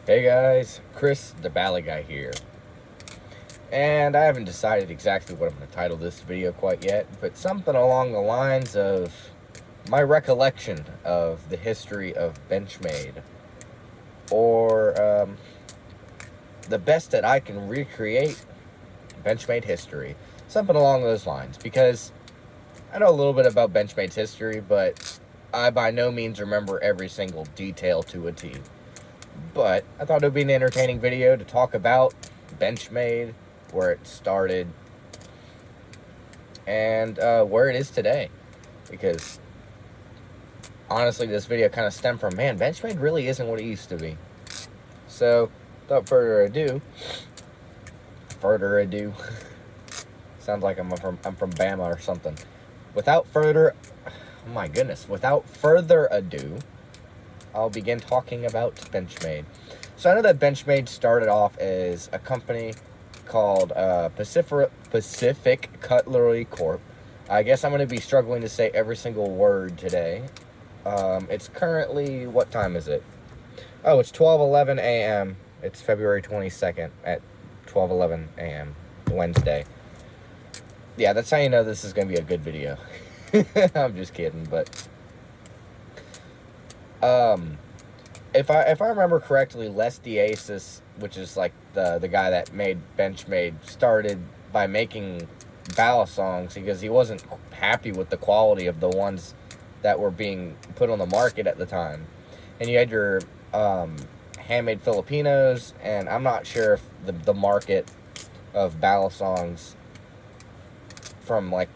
Hey guys, Chris the Bally Guy here. And I haven't decided exactly what I'm going to title this video quite yet, but something along the lines of my recollection of the history of Benchmade. Or the best that I can recreate Benchmade history. Something along those lines, because I know a little bit about Benchmade's history, but I by no means remember every single detail to a T. But I thought it would be an entertaining video to talk about Benchmade, where it started, and where it is today. Because honestly, this video kind of stemmed from, man, Benchmade really isn't what it used to be. So, without further ado, sounds like I'm from Bama or something. Without further ado, I'll begin talking about Benchmade. So I know that Benchmade started off as a company called Pacific Cutlery Corp. I guess I'm going to be struggling to say every single word today. It's currently, what time is it? Oh, it's 12:11 a.m. It's February 22nd at 12:11 a.m. Wednesday. Yeah, that's how you know this is going to be a good video. I'm just kidding, but if I remember correctly, Les Diasis, which is like the guy that made Benchmade, started by making ballad songs because he wasn't happy with the quality of the ones that were being put on the market at the time. And you had your handmade Filipinos, and I'm not sure if the market of ballad songs from like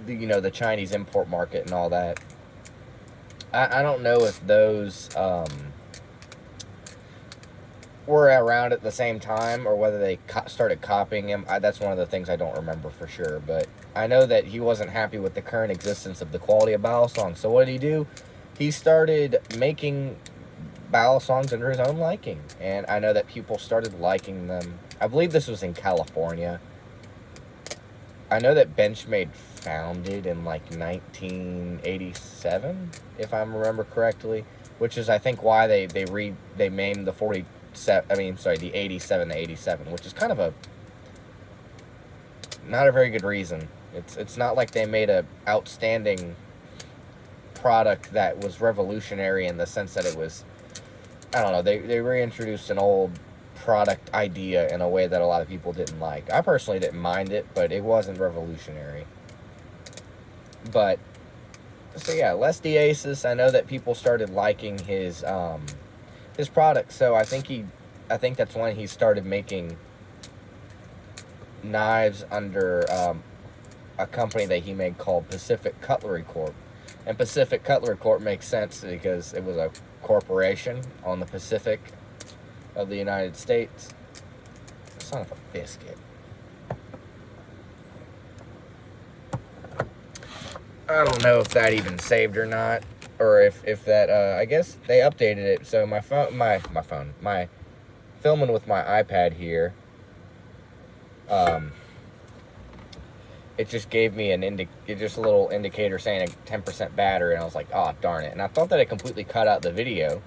the Chinese import market and all that, I don't know if those were around at the same time or whether they started copying him. That's one of the things I don't remember for sure. But I know that he wasn't happy with the current existence of the quality of ballad songs. So what did he do? He started making ballad songs under his own liking. And I know that people started liking them. I believe this was in California. I know that Benchmade founded in like 1987, if I remember correctly, which is I think why they named the 87 to 87, which is kind of not a very good reason. It's not like they made a outstanding product that was revolutionary in the sense that it was, I don't know, they reintroduced an old product idea in a way that a lot of people didn't like. I personally didn't mind it, but it wasn't revolutionary. But so yeah, Les Diasis, I know that people started liking his product, so I think that's when he started making knives under a company that he made called Pacific Cutlery Corp. And Pacific Cutlery Corp makes sense because it was a corporation on the Pacific of the United States. Son of a biscuit. I don't know if that even saved or not, or if that I guess they updated it. So my filming with my iPad here, it just gave me just a little indicator saying a 10% battery, and I was like, oh darn it. And I thought that it completely cut out the video,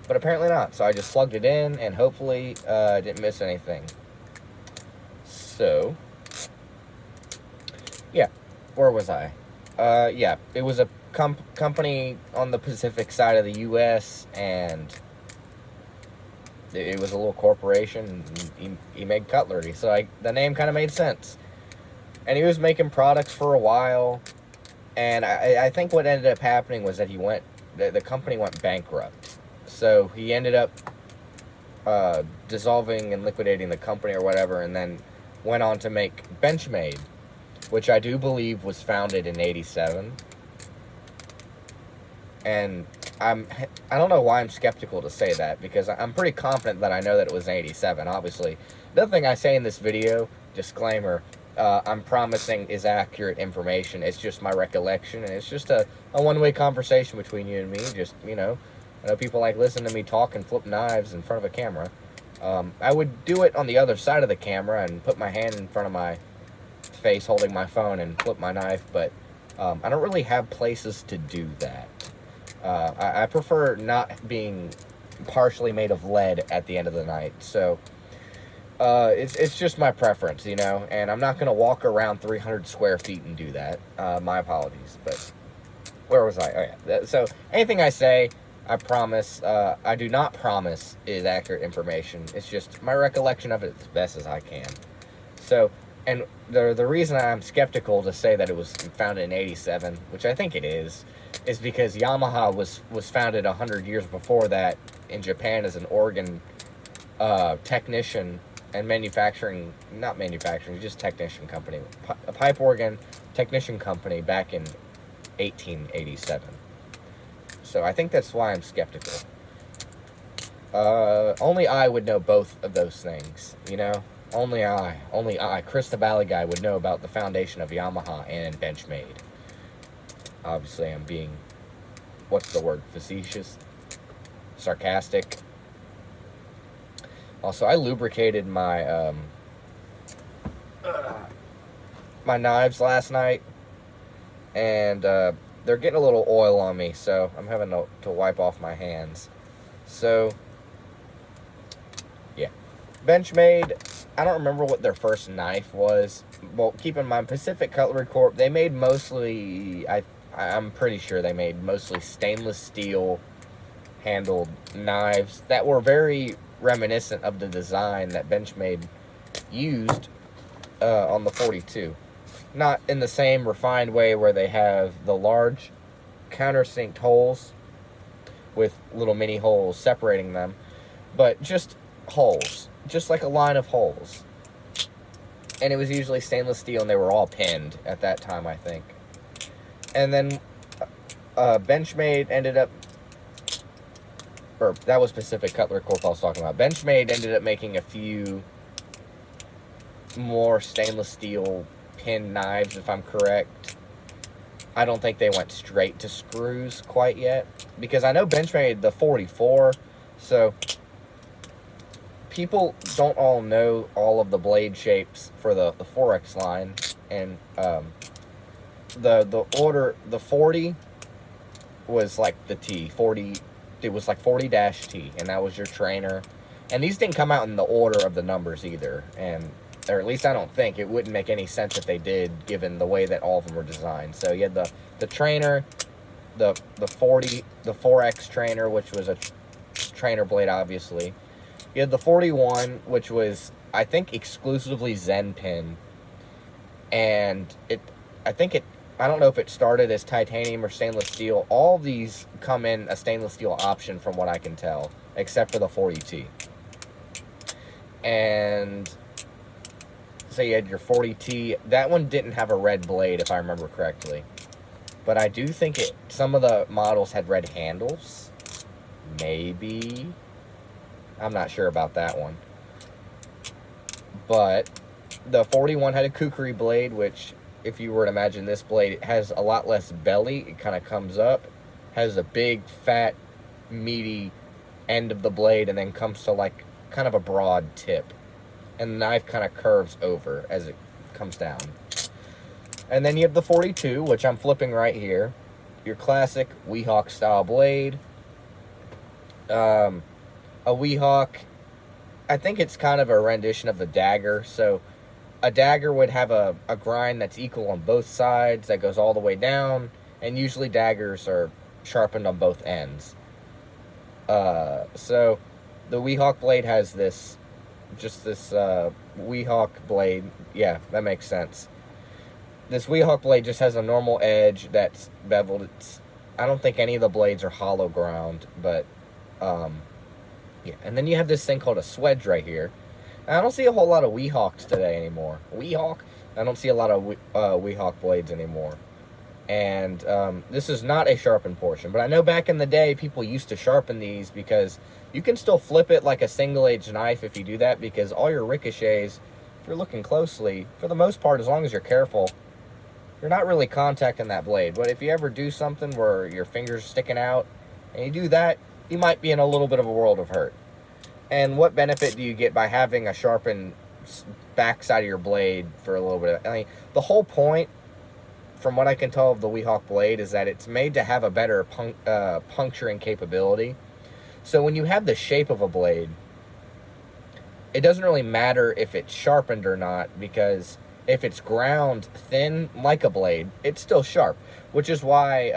but apparently not. So I just plugged it in, and hopefully I didn't miss anything. So yeah, where was I? Yeah, it was a company on the Pacific side of the U.S., and it was a little corporation, and he made cutlery, so the name kind of made sense. And he was making products for a while, and I think what ended up happening was that the company went bankrupt. So he ended up dissolving and liquidating the company or whatever, and then went on to make Benchmade, which I do believe was founded in 87. And I don't know why I'm skeptical to say that, because I'm pretty confident that I know that it was in 87, obviously. Nothing I say in this video, disclaimer, I'm promising is accurate information. It's just my recollection, and it's just a one-way conversation between you and me. Just, I know people like listening to me talk and flip knives in front of a camera. I would do it on the other side of the camera and put my hand in front of my face holding my phone and flip my knife, but I don't really have places to do that. I prefer not being partially made of lead at the end of the night. So it's just my preference, you know, and I'm not going to walk around 300 square feet and do that. My apologies, but where was I? Oh, yeah. So anything I say, I promise, I do not promise is accurate information. It's just my recollection of it as best as I can. So, and the reason I'm skeptical to say that it was founded in 87, which I think it is because Yamaha was founded 100 years before that in Japan as an organ technician and not manufacturing, just technician company, a pipe organ technician company back in 1887. So I think that's why I'm skeptical. Only I would know both of those things, you know? Only I, Chris the Valley guy, would know about the foundation of Yamaha and Benchmade. Obviously, I'm being, what's the word, facetious? Sarcastic. Also, I lubricated my, my knives last night, and, they're getting a little oil on me, so I'm having to wipe off my hands. So, yeah. Benchmade, I don't remember what their first knife was. Well, keep in mind, Pacific Cutlery Corp, they made mostly, I'm pretty sure they made mostly stainless steel handled knives that were very reminiscent of the design that Benchmade used on the 42. Not in the same refined way where they have the large countersinked holes with little mini holes separating them, but just holes, just like a line of holes. And it was usually stainless steel, and they were all pinned at that time, I think. And then Benchmade ended up, or that was Pacific Cutlery Corp I was talking about. Benchmade ended up making a few more stainless steel pin knives, if I'm correct. I don't think they went straight to screws quite yet, because I know Benchmade the 44, so people don't all know all of the blade shapes for the 4X line, and the 40 was like the T, 40, it was like 40-T, and that was your trainer, and these didn't come out in the order of the numbers either, or at least I don't think. It wouldn't make any sense if they did, given the way that all of them were designed. So you had the trainer, the 40, the 4X trainer, which was a trainer blade, obviously. You had the 41, which was, I think, exclusively Zen pin. And I don't know if it started as titanium or stainless steel. All of these come in a stainless steel option from what I can tell, except for the 40T. And so you had your 40T. That one didn't have a red blade, if I remember correctly. But I do think some of the models had red handles. Maybe. I'm not sure about that one. But the 41 had a kukri blade, which, if you were to imagine this blade, it has a lot less belly. It kind of comes up, has a big, fat, meaty end of the blade, and then comes to like kind of a broad tip. And the knife kind of curves over as it comes down. And then you have the 42, which I'm flipping right here. Your classic Weehawk style blade. A Weehawk, I think it's kind of a rendition of the dagger. So a dagger would have a grind that's equal on both sides, that goes all the way down. And usually daggers are sharpened on both ends. So the Weehawk blade has this Weehawk blade. Yeah, that makes sense. This Weehawk blade just has a normal edge that's beveled. I don't think any of the blades are hollow ground, but yeah. And then you have this thing called a swedge right here. And I don't see a whole lot of Weehawks today anymore. Weehawk? I don't see a lot of Weehawk blades anymore. And this is not a sharpened portion, but I know back in the day people used to sharpen these because you can still flip it like a single-edged knife if you do that, because all your ricochets, if you're looking closely, for the most part, as long as you're careful, you're not really contacting that blade. But if you ever do something where your finger's sticking out, and you do that, you might be in a little bit of a world of hurt. And what benefit do you get by having a sharpened backside of your blade for a little bit? I mean, the whole point, from what I can tell of the Weehawk blade, is that it's made to have a better puncturing capability. So when you have the shape of a blade, it doesn't really matter if it's sharpened or not, because if it's ground thin like a blade, it's still sharp, which is why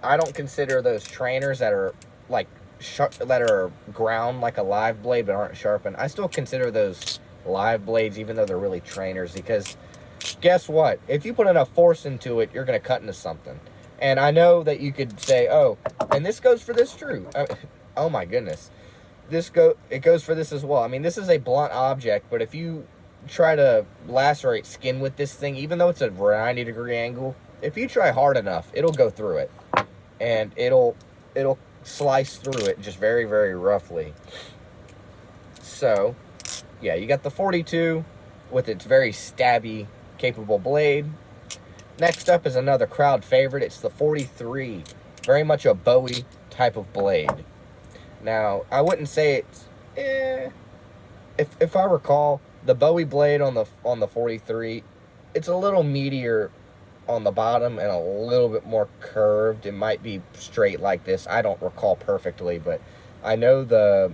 I don't consider those trainers that are like that are ground like a live blade but aren't sharpened. I still consider those live blades, even though they're really trainers, because guess what? If you put enough force into it, you're going to cut into something. And I know that you could say, oh, and this goes for this true. Oh my goodness. It goes for this as well. I mean, this is a blunt object, but if you try to lacerate skin with this thing, even though it's a 90-degree angle, if you try hard enough, it'll go through it. And it'll slice through it just very, very roughly. So, yeah, you got the 42 with its very stabby, capable blade. Next up is another crowd favorite. It's the 43. Very much a Bowie type of blade. Now, I wouldn't say it's... If I recall, the Bowie blade on the 43, it's a little meatier on the bottom and a little bit more curved. It might be straight like this. I don't recall perfectly, but I know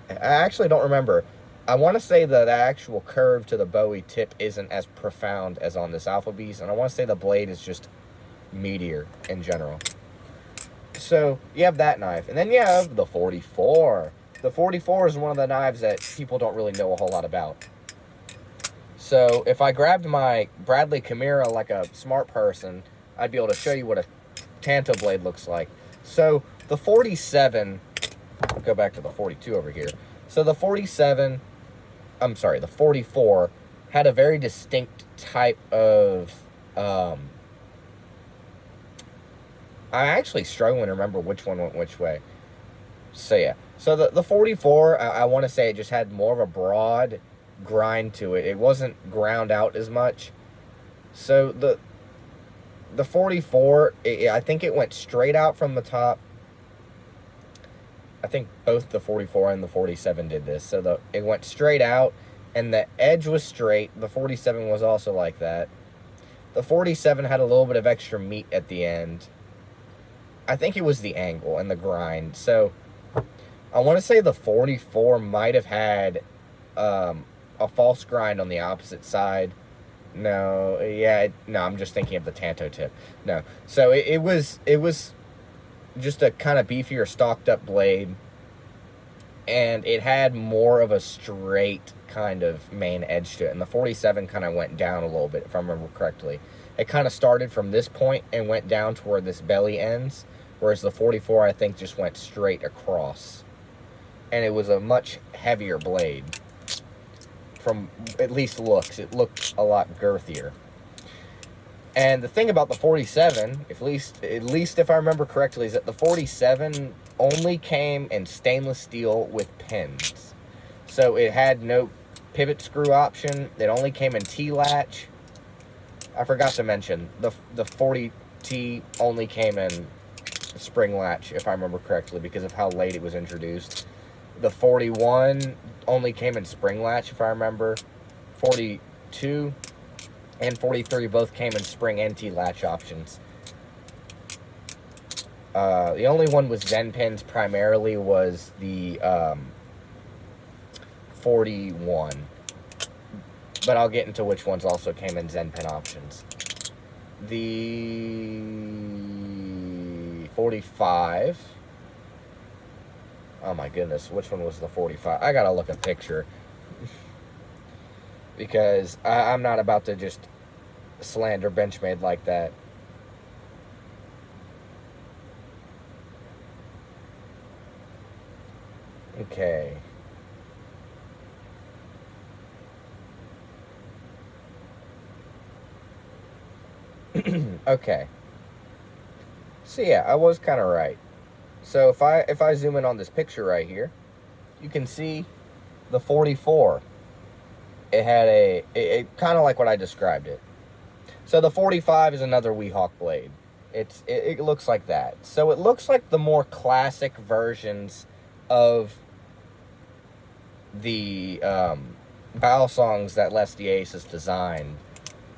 I actually don't remember. I want to say that the actual curve to the Bowie tip isn't as profound as on this Alpha Beast, and I want to say the blade is just meatier in general. So, you have that knife. And then you have the 44. The 44 is one of the knives that people don't really know a whole lot about. So, if I grabbed my Bradley Chimera like a smart person, I'd be able to show you what a Tanto blade looks like. So, the 47... I'll go back to the 42 over here. So, the 44 had a very distinct type of... I'm actually struggling to remember which one went which way. So, yeah. So, the 44, I want to say it just had more of a broad grind to it. It wasn't ground out as much. So, the 44, I think it went straight out from the top. I think both the 44 and the 47 did this. So, it went straight out, and the edge was straight. The 47 was also like that. The 47 had a little bit of extra meat at the end. I think it was the angle and the grind. So, I want to say the 44 might have had a false grind on the opposite side. No, I'm just thinking of the Tanto tip. No, so it was just a kind of beefier, stalked up blade, and it had more of a straight kind of main edge to it. And the 47 kind of went down a little bit, if I remember correctly. It kind of started from this point and went down to where this belly ends, whereas the 44, I think, just went straight across. And it was a much heavier blade. From at least looks, it looked a lot girthier. And the thing about the 47, at least if I remember correctly, is that the 47 only came in stainless steel with pins. So it had no pivot screw option. It only came in T-latch. I forgot to mention, the 40T only came in spring latch, if I remember correctly, because of how late it was introduced. The 41 only came in spring latch, if I remember. 42 and 43 both came in spring and T-latch options. The only one with Zen pins primarily was the 41. But I'll get into which ones also came in Zen pin options. The 45. Oh my goodness, which one was the 45? I gotta look a picture. Because I'm not about to just slander Benchmade like that. Okay. Okay. So yeah, I was kind of right. So if I zoom in on this picture right here, you can see the 44. It had it kind of like what I described it. So the 45 is another Weehawk blade. It looks like that. So it looks like the more classic versions of the bow songs that Les Diaz has designed.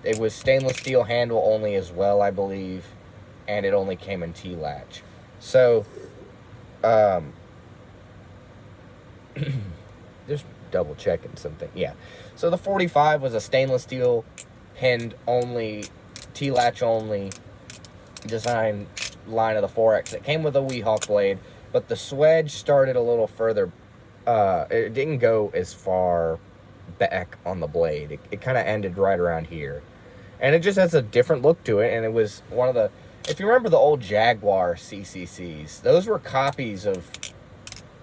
It was stainless steel handle only as well, I believe. and it only came in T-latch. So, just double checking something. Yeah. So the 45 was a stainless steel, pinned only, T-latch only design line of the 4X. It came with a Weehawk blade, but the swedge started a little further. It didn't go as far back on the blade. It kind of ended right around here. And it just has a different look to it, and it was one of the... If you remember the old Jaguar CCCs, those were copies of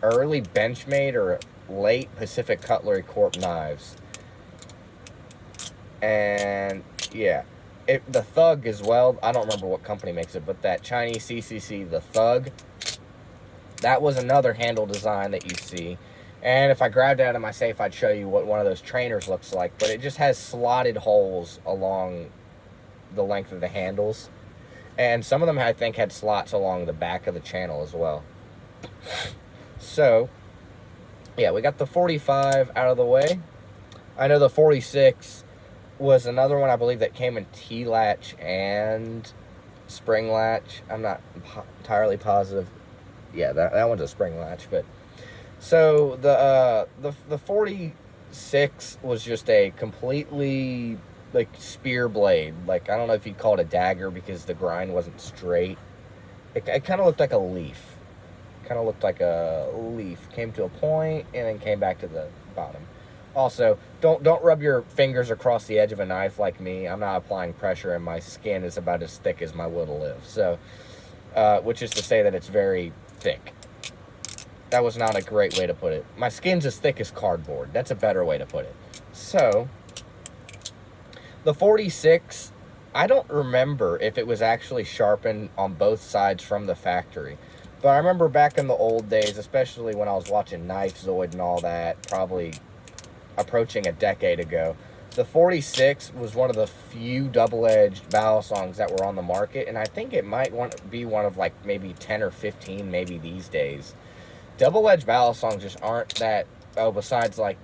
early Benchmade or late Pacific Cutlery Corp knives. And, yeah. The Thug as well, I don't remember what company makes it, but that Chinese CCC, the Thug, that was another handle design that you see. And if I grabbed it out of my safe, I'd show you what one of those trainers looks like. But it just has slotted holes along the length of the handles. And some of them, I think, had slots along the back of the channel as well. So, yeah, we got the 45 out of the way. I know the 46 was another one, I believe, that came in T-latch and spring latch. I'm not entirely positive. Yeah, that one's a spring latch, but... So, the 46 was just a completely, like, spear blade. Like, I don't know if you'd call it a dagger because the grind wasn't straight. It kind of looked like a leaf. Came to a point and then came back to the bottom. Also, don't rub your fingers across the edge of a knife like me. I'm not applying pressure, and my skin is about as thick as my will to live. So, which is to say that it's very thick. That was not a great way to put it. My skin's as thick as cardboard. That's a better way to put it. So, the 46, I don't remember if it was actually sharpened on both sides from the factory. But I remember back in the old days, especially when I was watching Knife Zoid and all that, probably approaching a decade ago, the 46 was one of the few double-edged balisongs that were on the market, and I think it might be one of like maybe 10 or 15 maybe these days. Double-edged balisongs just aren't that... Oh, besides, like,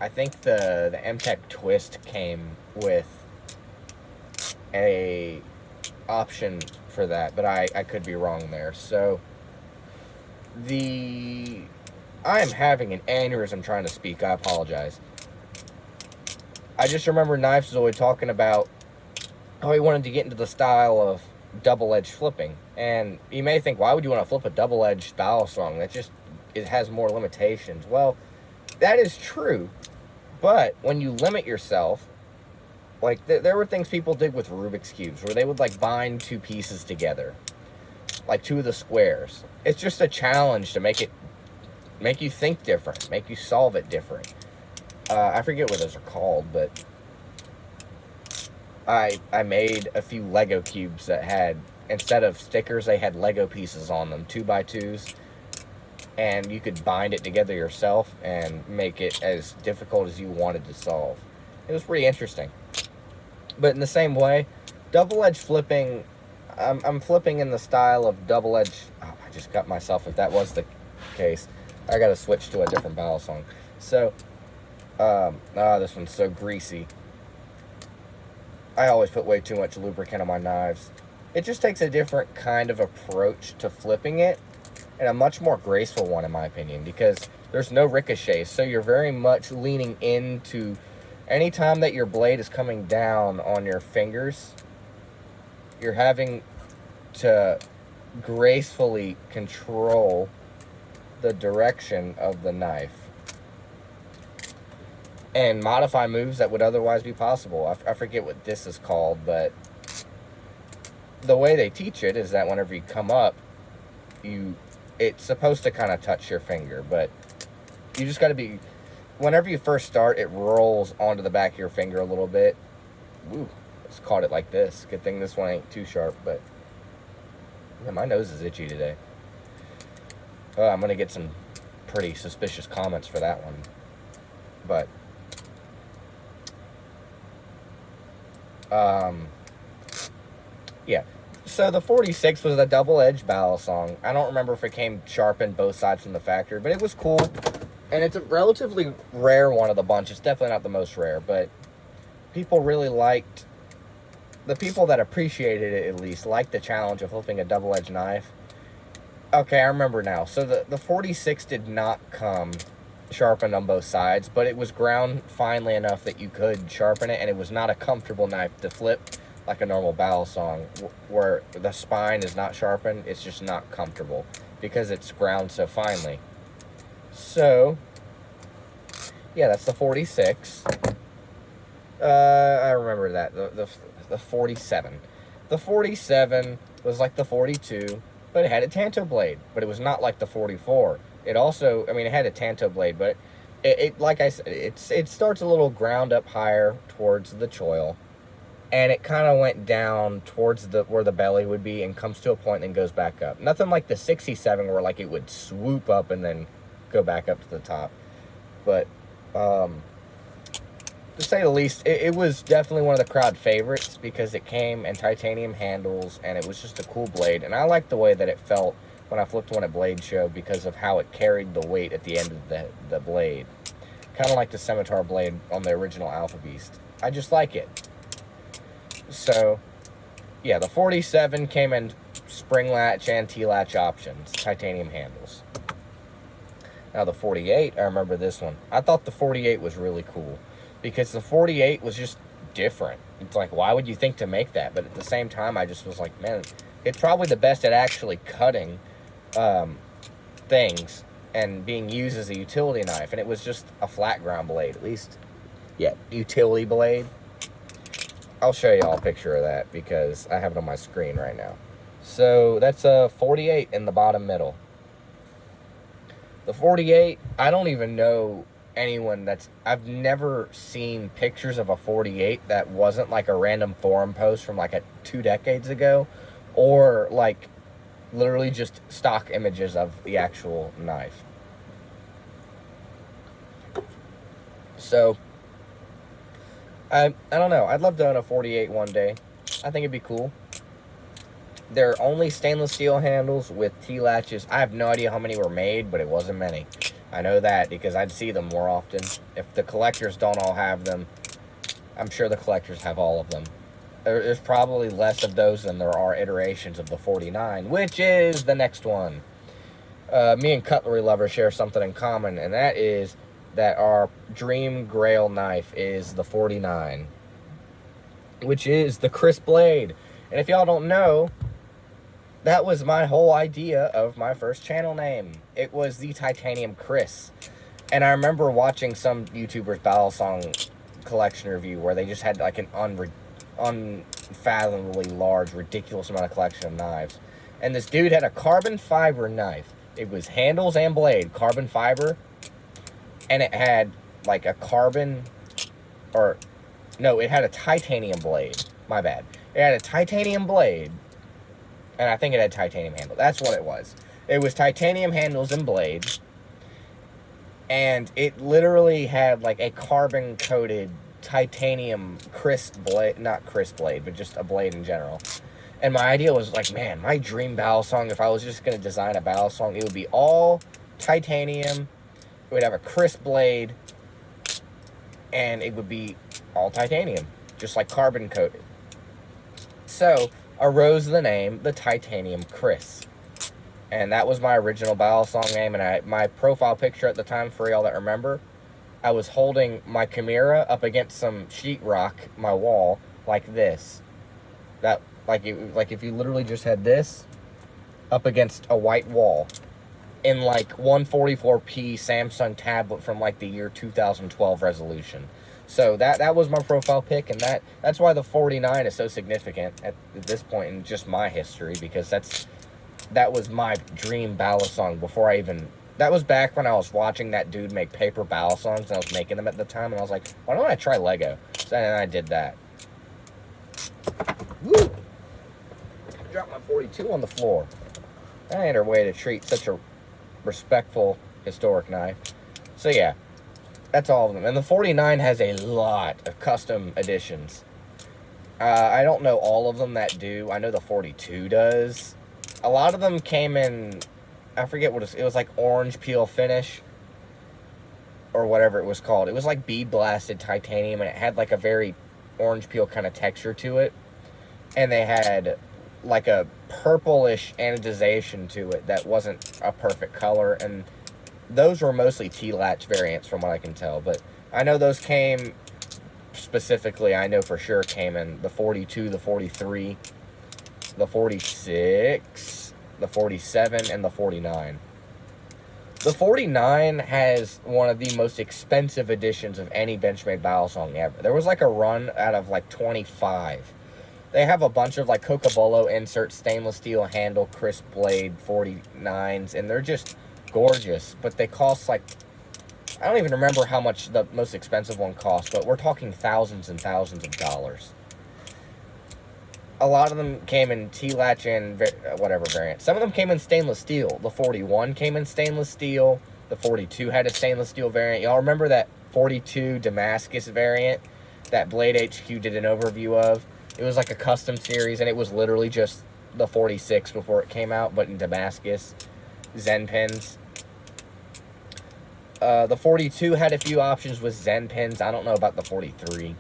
I think the M-Tech Twist came with a option for that, but I could be wrong there. So, I am having an aneurysm trying to speak. I apologize. I just remember Knife Zoid talking about how he wanted to get into the style of double-edged flipping. And you may think, why would you want to flip a double-edged balisong? It has more limitations. Well, that is true, but when you limit yourself, like there were things people did with Rubik's Cubes where they would like bind two pieces together, like two of the squares. It's just a challenge to make you think different, make you solve it different. I forget what those are called, but I made a few Lego cubes that had, instead of stickers, they had Lego pieces on them, 2x2s. And you could bind it together yourself and make it as difficult as you wanted to solve. It was pretty interesting. But in the same way, double-edged flipping, I'm flipping in the style of double-edged... Oh, I just cut myself if that was the case. I gotta switch to a different balisong. So, this one's so greasy. I always put way too much lubricant on my knives. It just takes a different kind of approach to flipping it, and a much more graceful one in my opinion, because there's no ricochet, so you're very much leaning into, anytime that your blade is coming down on your fingers, you're having to gracefully control the direction of the knife and modify moves that would otherwise be possible. I forget what this is called, but the way they teach it is that whenever you come up, it's supposed to kind of touch your finger, but you just got to be... Whenever you first start, it rolls onto the back of your finger a little bit. Woo, just caught it like this. Good thing this one ain't too sharp, but... Yeah, my nose is itchy today. Oh, I'm going to get some pretty suspicious comments for that one. But... yeah. So the 46 was a double-edged balisong. I don't remember if it came sharpened both sides from the factory, but it was cool. And it's a relatively rare one of the bunch. It's definitely not the most rare, but people really liked the people that appreciated it at least liked the challenge of flipping a double-edged knife. Okay, I remember now. So the 46 did not come sharpened on both sides, but it was ground finely enough that you could sharpen it, and it was not a comfortable knife to flip like a normal balisong, where the spine is not sharpened. It's just not comfortable because it's ground so finely. So, yeah, that's the 46. I remember that. The 47. The 47 was like the 42, but it had a tanto blade, but it was not like the 44. It also, I mean, it had a tanto blade, but it like I said, it starts a little ground up higher towards the choil, and it kind of went down towards where the belly would be and comes to a point and then goes back up. Nothing like the 67 where like it would swoop up and then go back up to the top. But to say the least, it was definitely one of the crowd favorites because it came in titanium handles and it was just a cool blade. And I liked the way that it felt when I flipped one at Blade Show because of how it carried the weight at the end of the blade. Kind of like the Scimitar blade on the original Alpha Beast. I just like it. So, yeah, the 47 came in spring latch and T-latch options, titanium handles. Now the 48, I remember this one. I thought the 48 was really cool because the 48 was just different. It's like, why would you think to make that? But at the same time, I just was like, man, it's probably the best at actually cutting things and being used as a utility knife. And it was just a flat ground blade, at least, yeah, utility blade. I'll show you all a picture of that because I have it on my screen right now. So that's a 48 in the bottom middle. The 48, I don't even know anyone I've never seen pictures of a 48 that wasn't like a random forum post from like 2 decades ago, or like literally just stock images of the actual knife. So I don't know. I'd love to own a 48 one day. I think it'd be cool. They're only stainless steel handles with T-latches. I have no idea how many were made, but it wasn't many. I know that because I'd see them more often. If the collectors don't all have them, I'm sure the collectors have all of them. There's probably less of those than there are iterations of the 49, which is the next one. Me and cutlery lovers share something in common, and that is that our dream grail knife is the 49, which is the Chris blade. And if y'all don't know, that was my whole idea of my first channel name. It was the Titanium Chris. And I remember watching some YouTubers' balisong collection review where they just had like an unfathomably large, ridiculous amount of collection of knives. And this dude had a carbon fiber knife. It was handles and blade, carbon fiber. And it had like a carbon, or no, it had a titanium blade. My bad. It had a titanium blade, and I think it had titanium handle. That's what it was. It was titanium handles and blades, and it literally had like a carbon-coated titanium crisp blade, not crisp blade, but just a blade in general. And my idea was like, man, my dream balisong, if I was just going to design a balisong, it would be all titanium. It would have a crisp blade, and it would be all titanium, just like carbon coated. So arose the name, the Titanium Chris. And that was my original balisong name, and my profile picture at the time, for y'all that remember, I was holding my Chimera up against some sheetrock, my wall, like this. That, like if you literally just had this up against a white wall, in like 144p Samsung tablet from like the year 2012 resolution. So that was my profile pic, and that's why the 49 is so significant at this point in just my history, because that was my dream balisong before I even... That was back when I was watching that dude make paper balisongs, and I was making them at the time, and I was like, why don't I try Lego? So then I did that. Woo! I dropped my 42 on the floor. That ain't her way to treat such a respectful historic knife. So yeah, that's all of them. And the 49 has a lot of custom editions. I don't know all of them that do. I know the 42 does. A lot of them came in, I forget what it was like orange peel finish or whatever it was called. It was like bead blasted titanium, and it had like a very orange peel kind of texture to it. and they had like a purplish anodization to it that wasn't a perfect color, and those were mostly T-latch variants from what I can tell, but I know those came specifically, I know for sure came in the 42, the 43, the 46, the 47, and the 49. The 49 has one of the most expensive editions of any Benchmade Battle Song ever. There was like a run out of like 25. They have a bunch of like Cocobolo insert stainless steel handle crisp blade 49s, and they're just gorgeous, but they cost like, I don't even remember how much the most expensive one cost, but we're talking thousands and thousands of dollars. A lot of them came in T-latch and whatever variant. Some of them came in stainless steel. The 41 came in stainless steel. The 42 had a stainless steel variant. Y'all remember that 42 Damascus variant that Blade HQ did an overview of? It was like a custom series, and it was literally just the 46 before it came out, but in Damascus. Zen pins. The 42 had a few options with Zen pins. I don't know about the 43.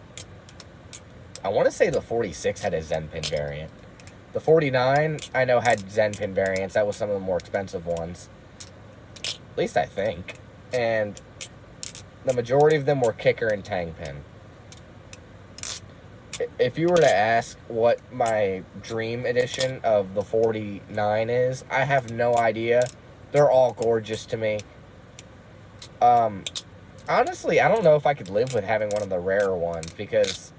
I want to say the 46 had a Zen pin variant. The 49, I know, had Zen pin variants. That was some of the more expensive ones. At least I think. And the majority of them were kicker and tang pin. If you were to ask what my dream edition of the 49 is, I have no idea. They're all gorgeous to me. Honestly, I don't know if I could live with having one of the rarer ones, because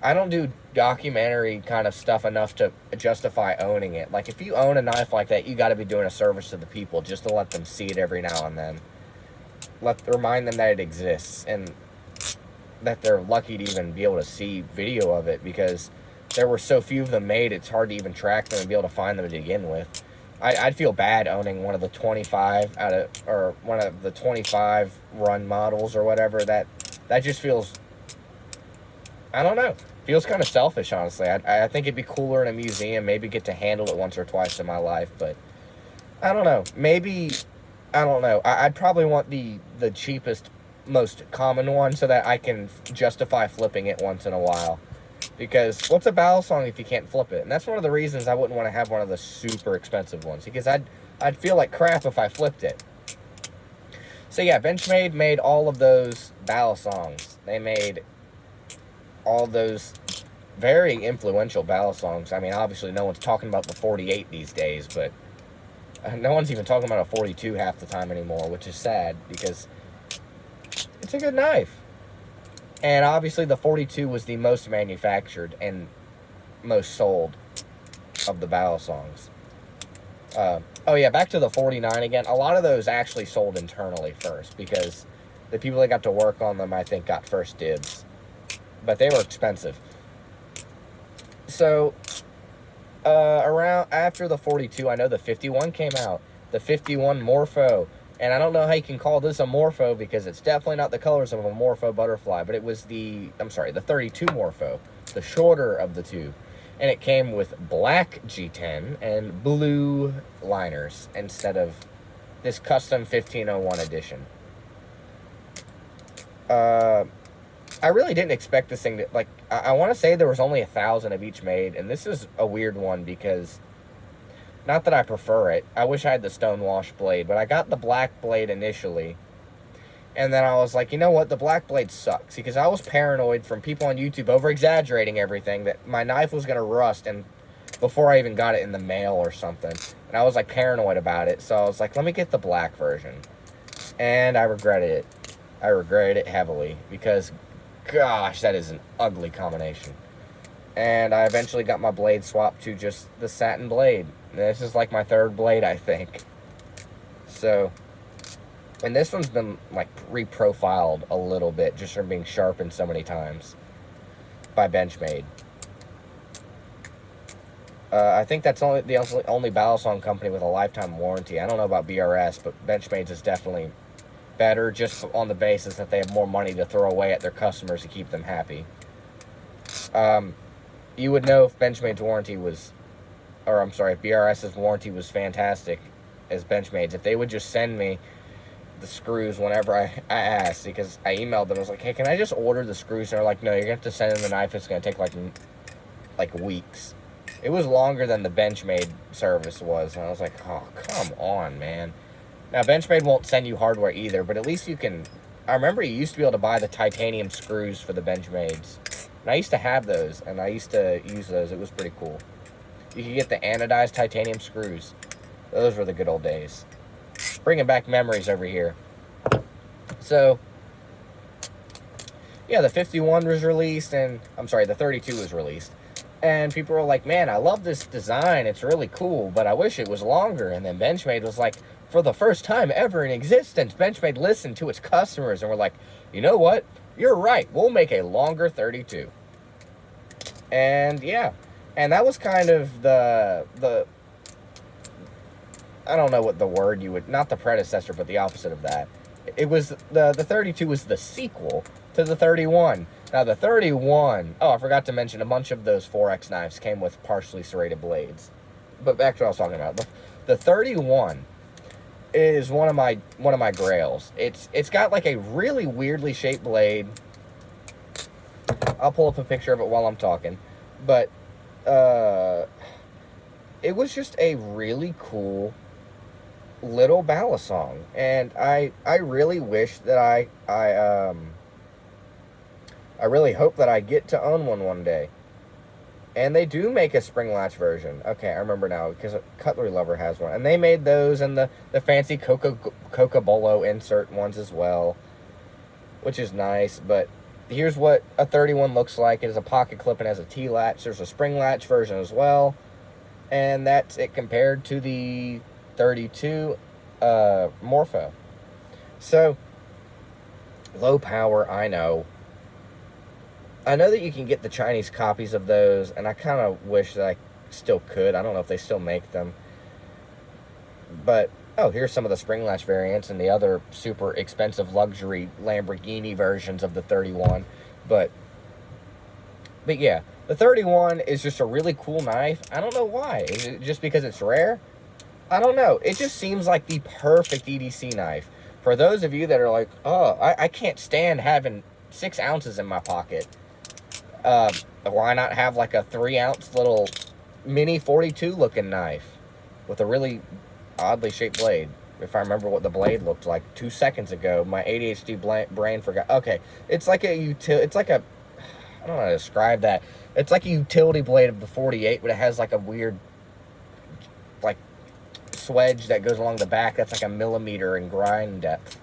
I don't do documentary kind of stuff enough to justify owning it. Like, if you own a knife like that, you got to be doing a service to the people just to let them see it every now and then. Remind them that it exists, and that they're lucky to even be able to see video of it, because there were so few of them made, it's hard to even track them and be able to find them to begin with. I'd feel bad owning one of the 25 or one of the 25 run models or whatever. That just feels, I don't know, feels kind of selfish, honestly. I think it'd be cooler in a museum, maybe get to handle it once or twice in my life, but I don't know. Maybe, I don't know. I'd probably want the cheapest, most common one so that I can justify flipping it once in a while. Because what's a battle song if you can't flip it? And that's one of the reasons I wouldn't want to have one of the super expensive ones, because I'd feel like crap if I flipped it. So yeah, Benchmade made all of those battle songs. They made all those very influential battle songs. I mean, obviously no one's talking about the 48 these days, but no one's even talking about a 42 half the time anymore, which is sad, because it's a good knife. And obviously the 42 was the most manufactured and most sold of the battle songs. Oh yeah, back to the 49 again. A lot of those actually sold internally first, because the people that got to work on them, I think, got first dibs. But they were expensive. So, around after the 42, I know the 51 came out. The 51 Morpho. And I don't know how you can call this a Morpho, because it's definitely not the colors of a Morpho butterfly, but it was the 32 Morpho, the shorter of the two. And it came with black G10 and blue liners instead of this custom 1501 edition. I really didn't expect this thing to, like, I want to say there was only 1,000 of each made, and this is a weird one because, not that I prefer it, I wish I had the stonewash blade, but I got the black blade initially, and then I was like, you know what, the black blade sucks, because I was paranoid from people on YouTube over-exaggerating everything that my knife was going to rust, and before I even got it in the mail or something, and I was like paranoid about it, so I was like, let me get the black version, and I regretted it. I regretted it heavily, because gosh, that is an ugly combination. And I eventually got my blade swapped to just the satin blade. This is like my third blade, I think. So, and this one's been like reprofiled a little bit just from being sharpened so many times by Benchmade. I think that's the only battle song company with a lifetime warranty. I don't know about BRS, but Benchmade's is definitely better, just on the basis that they have more money to throw away at their customers to keep them happy. You would know if Benchmade's warranty was, or I'm sorry, if BRS's warranty was fantastic as Benchmade's, if they would just send me the screws whenever I asked, because I emailed them, I was like, hey, can I just order the screws? And they're like, no, you're going to have to send in the knife, it's going to take like weeks. It was longer than the Benchmade service was, and I was like, oh, come on, man. Now, Benchmade won't send you hardware either, but at least you can... I remember you used to be able to buy the titanium screws for the Benchmades. And I used to have those, and I used to use those. It was pretty cool. You could get the anodized titanium screws. Those were the good old days. Bringing back memories over here. So, yeah, the 51 was released, and... I'm sorry, the 32 was released. And people were like, man, I love this design. It's really cool, but I wish it was longer. And then Benchmade was like, for the first time ever in existence, Benchmade listened to its customers and were like, you know what? You're right. We'll make a longer 32. And yeah, and that was kind of the I don't know what the word you would, not the predecessor, but the opposite of that. It was the 32 was the sequel to the 31. Now the 31, oh, I forgot to mention a bunch of those 4X knives came with partially serrated blades. But back to what I was talking about. The 31 is one of my grails. It's got like a really weirdly shaped blade. I'll pull up a picture of it while I'm talking. But it was just a really cool little ballast song, and I really wish that I really hope that I get to own one day. And they do make a spring latch version. Okay, I remember now, because Cutlery Lover has one. And they made those and the fancy Coca-Bolo insert ones as well, which is nice. But here's what a 31 looks like. It is a pocket clip and has a T-latch. There's a spring latch version as well. And that's it compared to the 32 Morpho. So, low power, I know. I know that you can get the Chinese copies of those, and I kind of wish that I still could. I don't know if they still make them. But, oh, here's some of the spring latch variants and the other super expensive luxury Lamborghini versions of the 31. But yeah, the 31 is just a really cool knife. I don't know why. Is it just because it's rare? I don't know. It just seems like the perfect EDC knife. For those of you that are like, oh, I can't stand having 6 ounces in my pocket. Why not have like a 3-ounce little mini 42 looking knife with a really oddly shaped blade? If I remember what the blade looked like 2 seconds ago, my ADHD brain forgot. Okay, it's like I don't know how to describe that. It's like a utility blade of the 48, but it has like a weird like swedge that goes along the back that's like a millimeter in grind depth.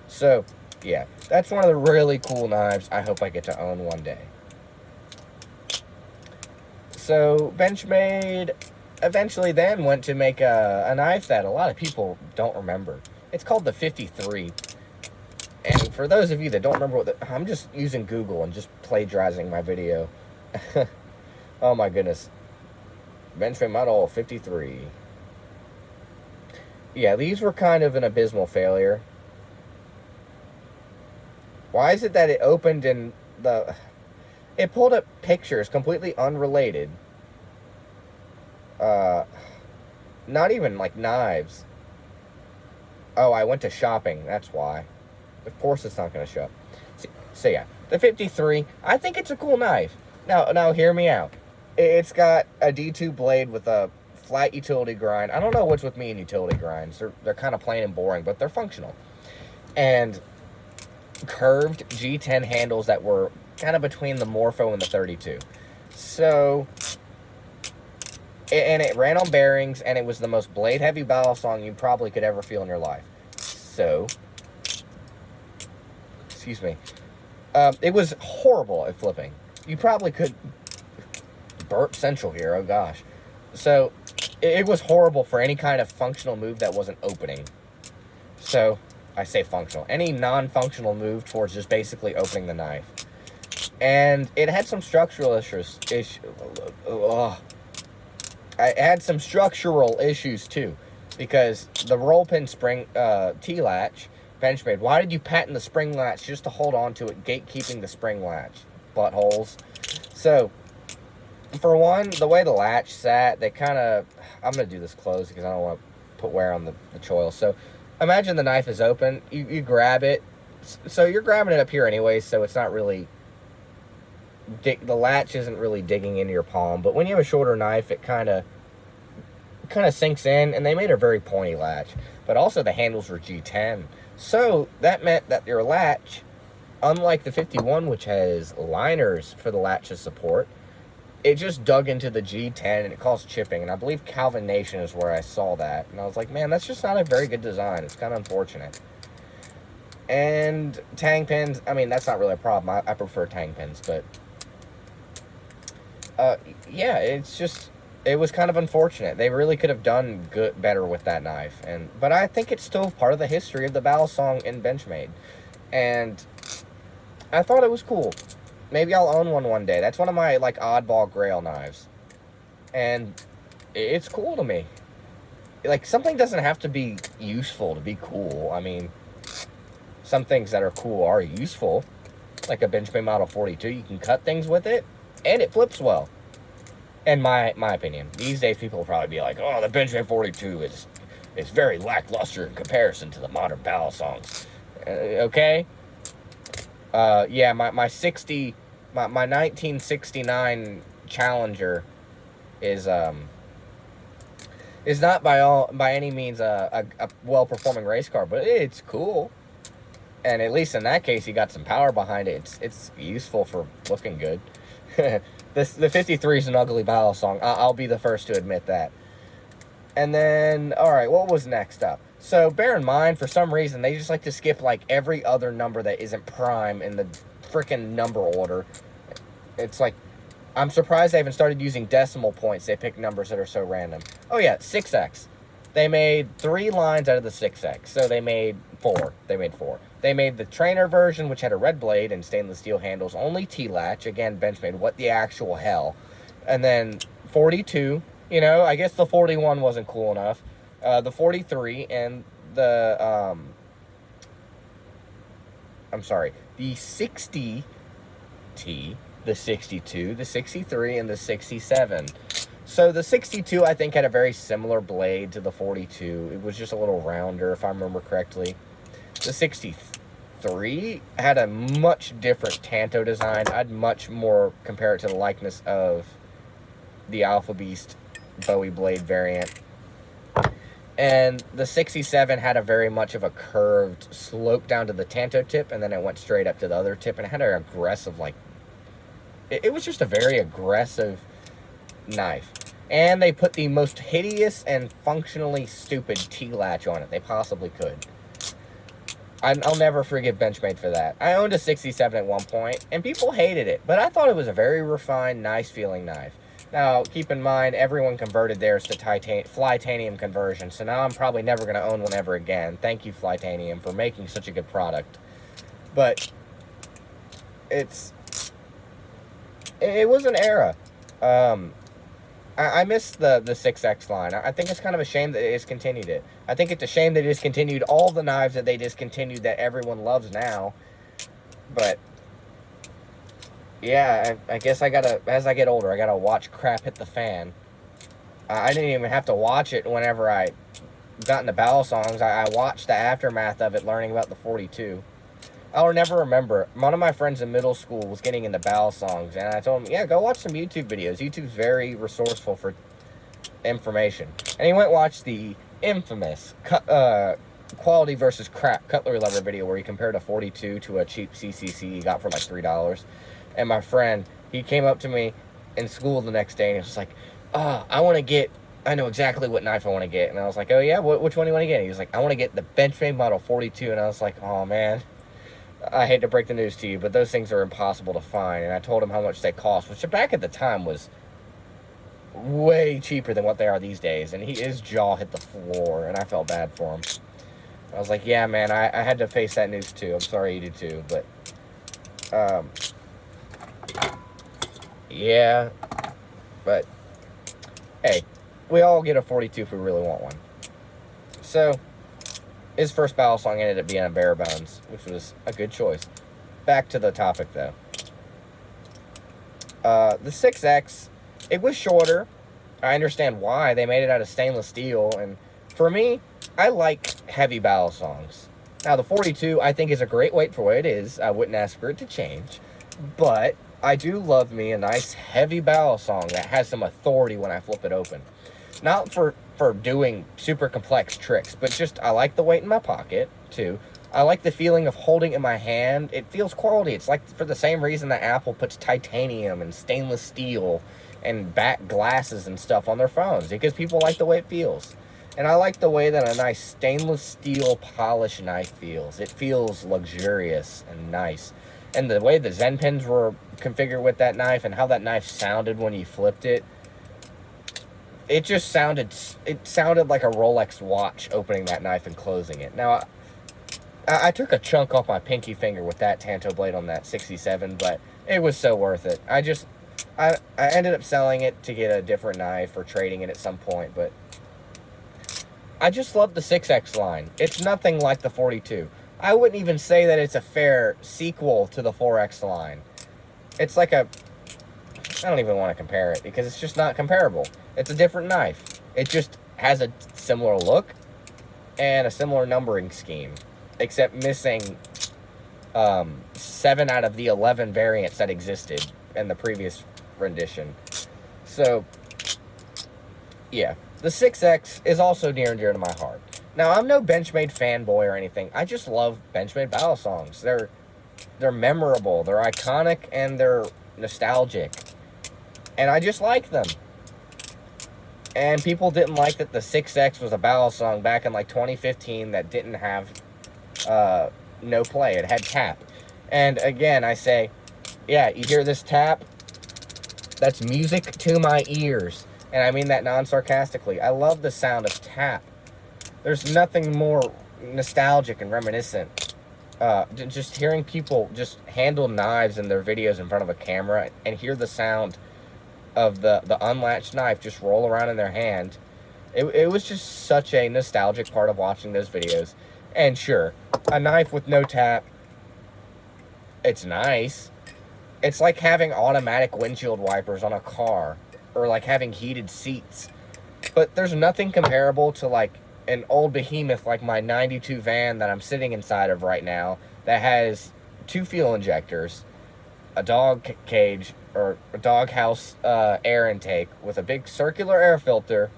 So yeah, that's one of the really cool knives I hope I get to own one day. So Benchmade eventually then went to make a knife that a lot of people don't remember. It's called the 53. And for those of you that don't remember I'm just using Google and just plagiarizing my video. Oh my goodness. Benchmade model 53. Yeah, these were kind of an abysmal failure. Why is it that it opened in the... It pulled up pictures completely unrelated. Not even like knives. Oh, I went to shopping. That's why. Of course it's not going to show up. So yeah, the 53. I think it's a cool knife. Now hear me out. It's got a D2 blade with a flat utility grind. I don't know what's with me and utility grinds. They're kind of plain and boring, but they're functional. And curved G10 handles that were kind of between the Morpho and the 32. So, and it ran on bearings, and it was the most blade-heavy ballast song you probably could ever feel in your life. So, excuse me. It was horrible at flipping. You probably could burp central here, oh gosh. So, it was horrible for any kind of functional move that wasn't opening. So, I say functional. Any non-functional move towards just basically opening the knife. And it had some structural issues. It had some structural issues too, because the roll pin spring T-latch, Benchmade. Why did you patent the spring latch just to hold on to it, gatekeeping the spring latch? Buttholes. So, for one, the way the latch sat, they kind of... I'm going to do this close because I don't want to put wear on the choil. So, imagine the knife is open. You grab it. So, you're grabbing it up here anyway, so it's not really the latch isn't really digging into your palm, but when you have a shorter knife, it kind of sinks in, and they made a very pointy latch. But also the handles were G10, so that meant that your latch, unlike the 51, which has liners for the latch's support, it just dug into the G10 and it caused chipping. And I believe Calvin Nation is where I saw that, and I was like, man, that's just not a very good design. It's kind of unfortunate. And tang pins, I mean, that's not really a problem. I prefer tang pins, but yeah, it was kind of unfortunate. They really could have done better with that knife, but I think it's still part of the history of the Balisong in Benchmade, and I thought it was cool. Maybe I'll own one day. That's one of my, like, oddball grail knives, and it's cool to me. Like, something doesn't have to be useful to be cool. I mean, some things that are cool are useful, like a Benchmade Model 42. You can cut things with it, and it flips well. In my opinion. These days, people will probably be like, oh, the Benchmade 42 is very lackluster in comparison to the modern Balisongs. Okay? Yeah, my 1969 Challenger is not by any means a well-performing race car, but it's cool. And at least in that case, you got some power behind it. It's useful for looking good. The 53 is an ugly Balisong. I'll be the first to admit that. And then, alright, what was next up? So, bear in mind, for some reason, they just like to skip, like, every other number that isn't prime in the freaking number order. It's like, I'm surprised they haven't started using decimal points. They pick numbers that are so random. Oh, yeah, 6X. They made 3 lines out of the 6X, so they made 4. They made the trainer version, which had a red blade and stainless steel handles, only T-latch. Again, Benchmade, what the actual hell. And then 42, you know, I guess the 41 wasn't cool enough. The 43 and the, the 60T, the 62, the 63, and the 67. So the 62, I think, had a very similar blade to the 42. It was just a little rounder, if I remember correctly. The 63 had a much different Tanto design. I'd much more compare it to the likeness of the Alpha Beast Bowie blade variant. And the 67 had a very much of a curved slope down to the Tanto tip, and then it went straight up to the other tip, and it had an aggressive, like... It was just a very aggressive knife. And they put the most hideous and functionally stupid T-latch on it they possibly could. I'll never forgive Benchmade for that. I owned a 67 at one point, and people hated it, but I thought it was a very refined, nice-feeling knife. Now, keep in mind, everyone converted theirs to Flytanium conversion, so now I'm probably never going to own one ever again. Thank you, Flytanium, for making such a good product. But it was an era. I miss the 6X line. I think it's kind of a shame that they discontinued it. I think it's a shame they discontinued all the knives that they discontinued that everyone loves now. But yeah, I guess as I get older, I gotta watch crap hit the fan. I didn't even have to watch it whenever I got into Balisongs. I watched the aftermath of it, learning about the 42. I'll never remember. One of my friends in middle school was getting into Balisongs, and I told him, yeah, go watch some YouTube videos. YouTube's very resourceful for information. And he went and watched the infamous quality versus crap cutlery lever video where he compared a 42 to a cheap CCC he got for like $3. And my friend, he came up to me in school the next day, and he was like, I know exactly what knife I want to get. And I was like, oh yeah, which one do you want to get? And he was like, I want to get the Benchmade Model 42. And I was like, oh man, I hate to break the news to you, but those things are impossible to find. And I told him how much they cost, which back at the time was way cheaper than what they are these days. And his jaw hit the floor, and I felt bad for him. I was like, yeah, man, I had to face that news too. I'm sorry you did too, but yeah, but hey, we all get a 42 if we really want one. So his first Balisong ended up being a bare bones, which was a good choice. Back to the topic, though. The 6X, it was shorter. I understand why. They made it out of stainless steel, and for me, I like heavy Balisongs. Now, the 42, I think, is a great weight for what it is. I wouldn't ask for it to change, but I do love me a nice heavy barrel song that has some authority when I flip it open. Not for doing super complex tricks, but just I like the weight in my pocket, too. I like the feeling of holding it in my hand. It feels quality. It's like for the same reason that Apple puts titanium and stainless steel and back glasses and stuff on their phones, because people like the way it feels. And I like the way that a nice stainless steel polished knife feels. It feels luxurious and nice. And the way the Zen pins were configured with that knife and how that knife sounded when you flipped it, it sounded like a Rolex watch opening that knife and closing it. Now, I took a chunk off my pinky finger with that Tanto blade on that 67, but it was so worth it. I ended up selling it to get a different knife or trading it at some point, but I just love the 6X line. It's nothing like the 42. I wouldn't even say that it's a fair sequel to the 4X line. It's like I don't even want to compare it because it's just not comparable. It's a different knife. It just has a similar look and a similar numbering scheme, except missing 7 out of the 11 variants that existed in the previous rendition. So, yeah. The 6X is also near and dear to my heart. Now, I'm no Benchmade fanboy or anything. I just love Benchmade battle songs. They're memorable, they're iconic, and they're nostalgic. And I just like them. And people didn't like that the 6X was a battle song back in like 2015 that didn't have no play. It had tap. And again, I say, yeah, you hear this tap? That's music to my ears. And I mean that non-sarcastically. I love the sound of tap. There's nothing more nostalgic and reminiscent. Just hearing people just handle knives in their videos in front of a camera and hear the sound of the unlatched knife just roll around in their hand. It was just such a nostalgic part of watching those videos. And sure, a knife with no tap, it's nice. It's like having automatic windshield wipers on a car, or like having heated seats. But there's nothing comparable to like an old behemoth like my 92 van that I'm sitting inside of right now that has 2 fuel injectors, a dog cage or a doghouse air intake with a big circular air filter,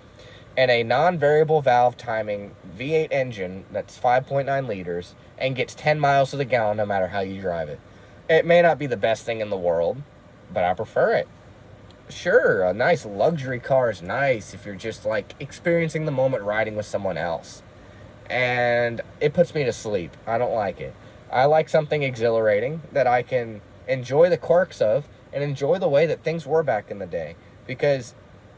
and a non-variable valve timing V8 engine that's 5.9 liters and gets 10 miles to the gallon no matter how you drive it. It may not be the best thing in the world, but I prefer it. Sure, a nice luxury car is nice if you're just like experiencing the moment riding with someone else. And it puts me to sleep. I don't like it. I like something exhilarating that I can enjoy the quirks of and enjoy the way that things were back in the day. Because,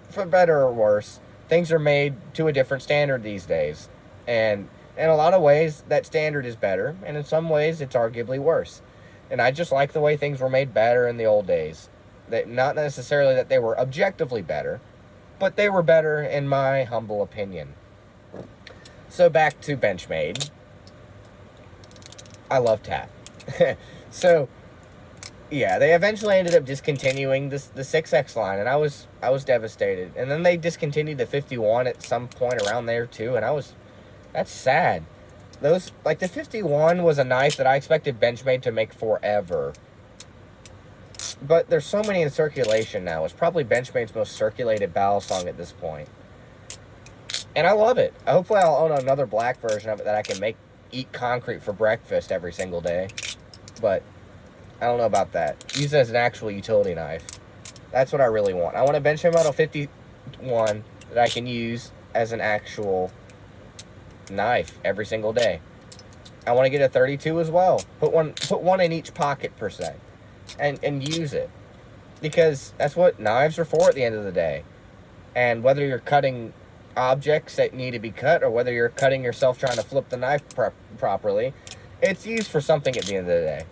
for better or worse, things are made to a different standard these days. And in a lot of ways, that standard is better. And in some ways, it's arguably worse. And I just like the way things were made better in the old days. That not necessarily that they were objectively better, but they were better in my humble opinion. So back to Benchmade. I love tap. So yeah, they eventually ended up discontinuing the 6X line, and I was devastated. And then they discontinued the 51 at some point around there too, and that's sad. The 51 was a knife that I expected Benchmade to make forever. But there's so many in circulation now. It's probably Benchmade's most circulated battle song at this point. And I love it. Hopefully I'll own another black version of it that I can eat concrete for breakfast every single day. But I don't know about that. Use it as an actual utility knife. That's what I really want. I want a Benchmade Model 51 that I can use as an actual knife every single day. I want to get a 32 as well. Put one in each pocket per se. And use it, because that's what knives are for at the end of the day. And whether you're cutting objects that need to be cut, or whether you're cutting yourself trying to flip the knife properly, it's used for something at the end of the day.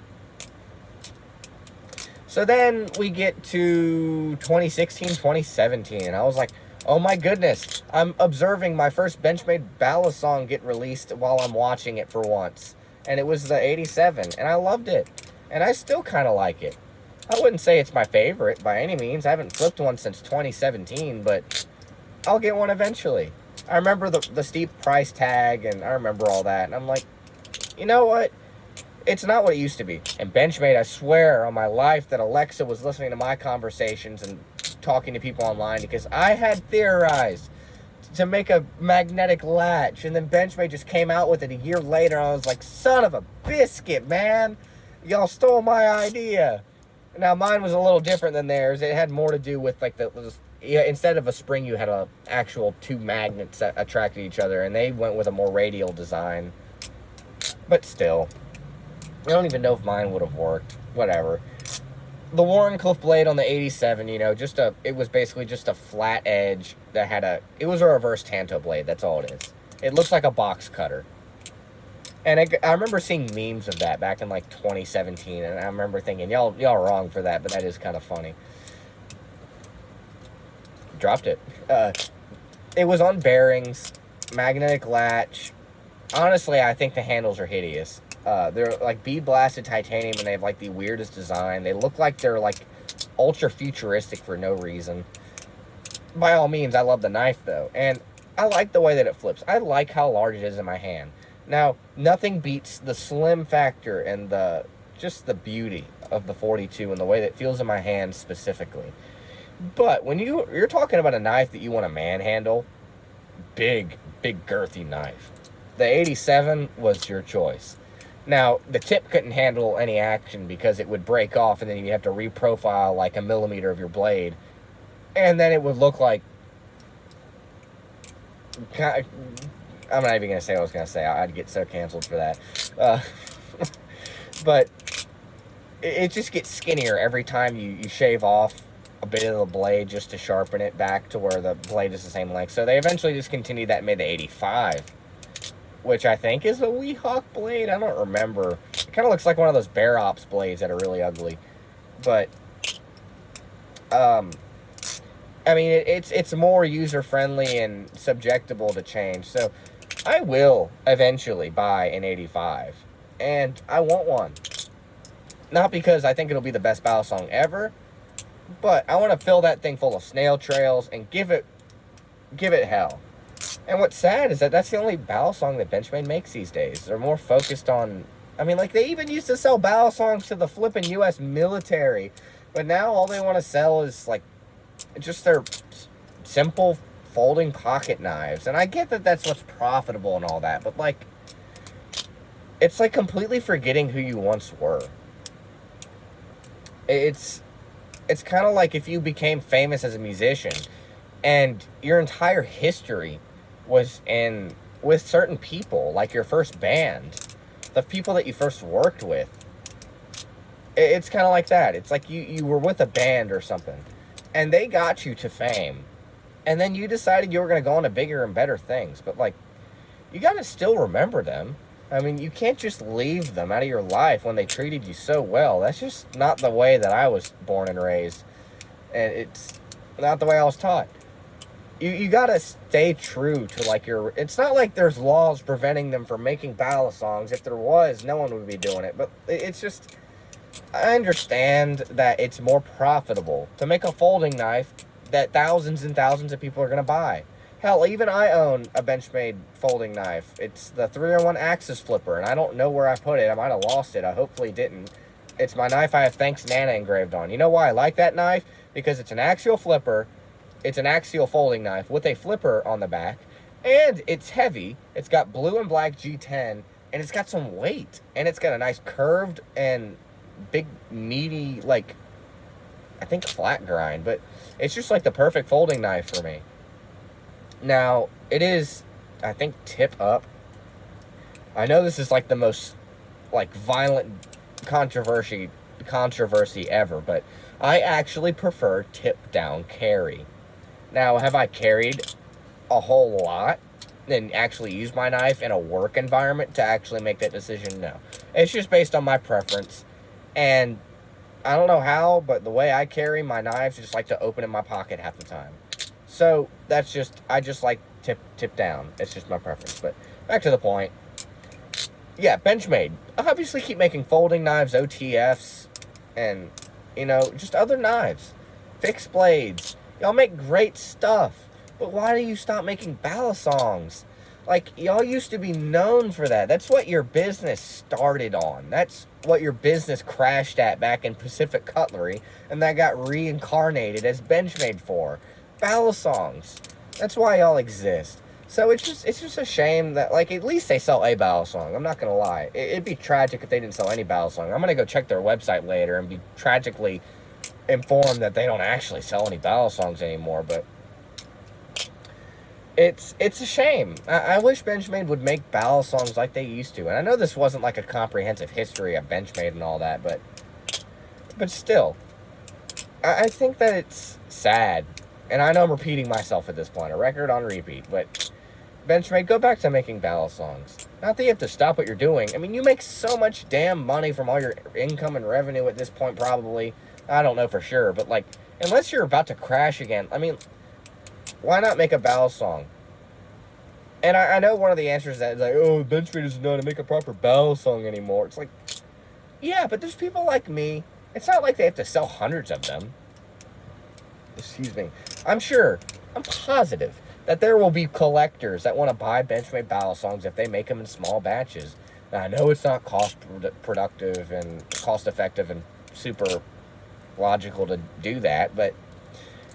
So then we get to 2016, 2017, and I was like, oh my goodness, I'm observing my first Benchmade ballad song get released while I'm watching it for once. And it was the 87, and I loved it. And I still kind of like it. I wouldn't say it's my favorite by any means. I haven't flipped one since 2017, but I'll get one eventually. I remember the steep price tag, and I remember all that. And I'm like, you know what? It's not what it used to be. And Benchmade, I swear on my life that Alexa was listening to my conversations and talking to people online, because I had theorized to make a magnetic latch, and then Benchmade just came out with it a year later. I was like, son of a biscuit, man. Y'all stole my idea. Now, mine was a little different than theirs. It had more to do with, like, instead of a spring, you had a actual two magnets that attracted each other, and they went with a more radial design. But still, I don't even know if mine would have worked. Whatever. The Warrenclyffe blade on the 87, you know, it was basically just a flat edge that had it was a reverse Tanto blade. That's all it is. It looks like a box cutter. And I remember seeing memes of that back in, like, 2017, and I remember thinking, y'all are wrong for that, but that is kind of funny. Dropped it. It was on bearings, magnetic latch. Honestly, I think the handles are hideous. They're, like, bead blasted titanium, and they have, like, the weirdest design. They look like they're, like, ultra futuristic for no reason. By all means, I love the knife, though, and I like the way that it flips. I like how large it is in my hand. Now, nothing beats the slim factor and just the beauty of the 42 and the way that it feels in my hand specifically. But when you're talking about a knife that you want to manhandle, big girthy knife, the 87 was your choice. Now, the tip couldn't handle any action because it would break off, and then you'd have to reprofile like a millimeter of your blade, and then it would look like, I'm not even going to say what I was going to say. I'd get so canceled for that. But it just gets skinnier every time you shave off a bit of the blade just to sharpen it back to where the blade is the same length. So they eventually discontinued that and made the 85, which I think is a Weehawk blade. I don't remember. It kind of looks like one of those Bear Ops blades that are really ugly. But, I mean, it's more user-friendly and subjectable to change. So I will eventually buy an 85, and I want one. Not because I think it'll be the best battle song ever, but I want to fill that thing full of snail trails and give it hell. And what's sad is that that's the only battle song that Benchmade makes these days. They're more focused on, I mean, like, they even used to sell battle songs to the flippin' U.S. military, but now all they want to sell is, like, just their simple folding pocket knives. And I get that that's what's profitable and all that, but, like, it's like completely forgetting who you once were. It's kind of like if you became famous as a musician and your entire history was with certain people, like your first band, the people that you first worked with. It's kind of like that. It's like you were with a band or something, and they got you to fame, and then you decided you were going to go on to bigger and better things, but, like, you got to still remember them. I mean, you can't just leave them out of your life when they treated you so well. That's just not the way that I was born and raised, and it's not the way I was taught. You got to stay true to, like, it's not like there's laws preventing them from making battle songs. If there was, no one would be doing it, but it's just, I understand that it's more profitable to make a folding knife that thousands and thousands of people are going to buy. Hell, even I own a Benchmade folding knife. It's the 301 Axis Flipper, and I don't know where I put it. I might have lost it. I hopefully didn't. It's my knife I have Thanks Nana engraved on. You know why I like that knife? Because it's an axial flipper. It's an axial folding knife with a flipper on the back, and it's heavy. It's got blue and black G10, and it's got some weight, and it's got a nice curved and big, meaty, like, I think flat grind, but it's just like the perfect folding knife for me. Now, it is, I think, tip up. I know this is, like, the most, like, violent controversy ever, but I actually prefer tip down carry. Now, have I carried a whole lot and actually used my knife in a work environment to actually make that decision? No. It's just based on my preference, and I don't know how, but the way I carry my knives, I just like to open in my pocket half the time. So, that's just, I just like tip down. It's just my preference. But, back to the point. Yeah, Benchmade. Obviously keep making folding knives, OTFs, and, you know, just other knives. Fixed blades. Y'all make great stuff. But why do you stop making battle songs? Like, y'all used to be known for that. That's what your business started on. That's what your business crashed at back in Pacific Cutlery, and that got reincarnated as Benchmade for. Ballad songs. That's why y'all exist. So it's just a shame that, like, at least they sell a ballad song. I'm not gonna lie. It'd be tragic if they didn't sell any ballad song. I'm gonna go check their website later and be tragically informed that they don't actually sell any ballad songs anymore, but it's a shame. I wish Benchmade would make ballad songs like they used to. And I know this wasn't like a comprehensive history of Benchmade and all that, but still, I think that it's sad. And I know I'm repeating myself at this point, a record on repeat, but Benchmade, go back to making ballad songs. Not that you have to stop what you're doing. I mean, you make so much damn money from all your income and revenue at this point, probably. I don't know for sure, but, like, unless you're about to crash again, I mean, why not make a ballad song? And I know one of the answers that is like, oh, Benchmade doesn't know how to make a proper ballad song anymore. It's like, yeah, but there's people like me. It's not like they have to sell hundreds of them. Excuse me. I'm positive that there will be collectors that want to buy Benchmade ballad songs if they make them in small batches. Now, I know it's not cost-productive and cost-effective and super logical to do that, but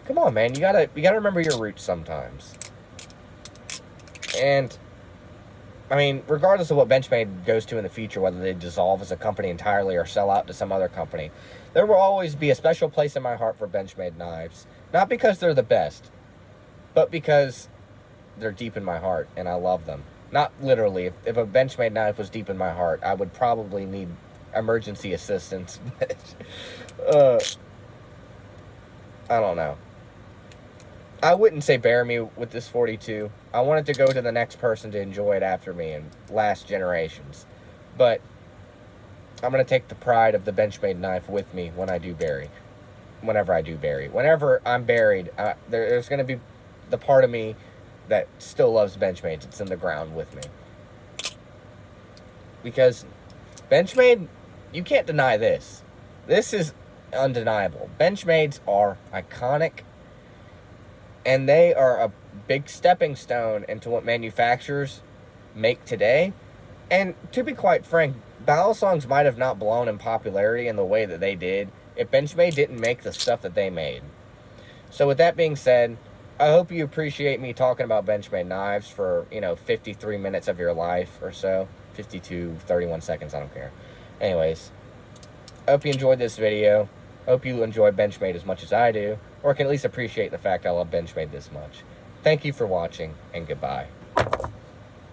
come on, man, you gotta remember your roots sometimes. And I mean, regardless of what Benchmade goes to in the future, whether they dissolve as a company entirely or sell out to some other company, there will always be a special place in my heart for Benchmade knives. Not because they're the best, but because they're deep in my heart and I love them. Not literally. If a Benchmade knife was deep in my heart, I would probably need emergency assistance. I don't know. I wouldn't say bury me with this 42. I want it to go to the next person to enjoy it after me and last generations. But I'm going to take the pride of the Benchmade knife with me when I do bury. Whenever I do bury. Whenever I'm buried, there's going to be the part of me that still loves Benchmades. It's in the ground with me. Because Benchmade, you can't deny this. This is undeniable. Benchmades are iconic. And they are a big stepping stone into what manufacturers make today. And to be quite frank, ballad songs might have not blown in popularity in the way that they did if Benchmade didn't make the stuff that they made. So with that being said, I hope you appreciate me talking about Benchmade knives for, 53 minutes of your life or so. 52, 31 seconds, I don't care. Anyways, I hope you enjoyed this video. Hope you enjoy Benchmade as much as I do, or can at least appreciate the fact I love Benchmade this much. Thank you for watching, and goodbye.